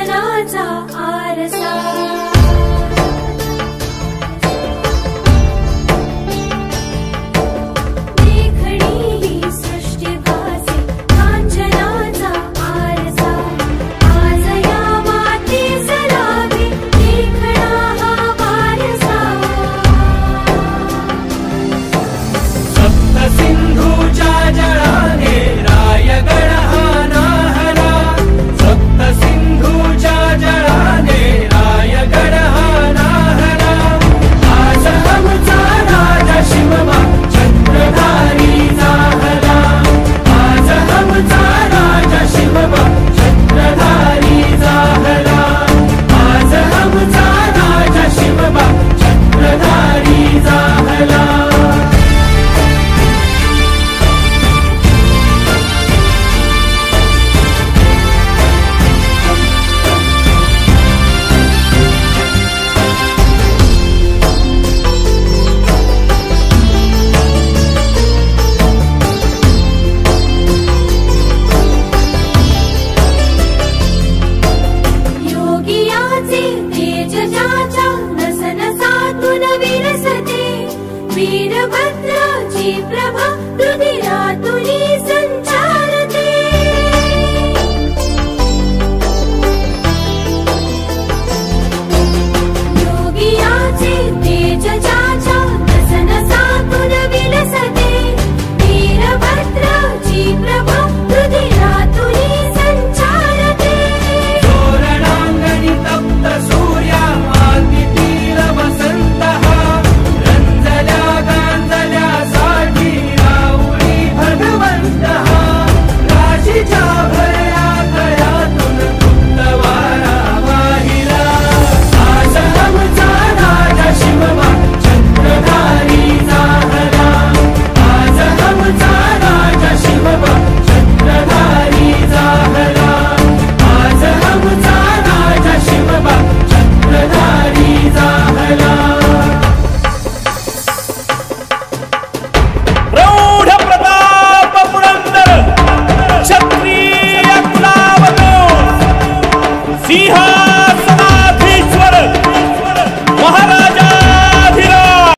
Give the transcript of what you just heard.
कांचनाचा आरसा वीरभद्राची प्रभा रुधिरातुनी संचारते योगियाचे तेज ज्याच्या नसनसातून विलसते वीरभद्राची प्रभा रुधिरातुनी संचारते तोरणांगणी तप्त सूर्या आदितीर वसंतः गांजल्यासाठी राऊळी भगवंतः राशीच्या भरल्या तळ्यातून गुप्तवारा वाहिला आज आमचा राजा शिवबा छत्रधारी झाला आज आमचा राजा शिवबा छत्रधारी झाला आज आमचा राजा शिवबा छत्रधारी झाला प्रौढ प्रताप पुरंदर क्षत्रिय कुलावतो सिंहासना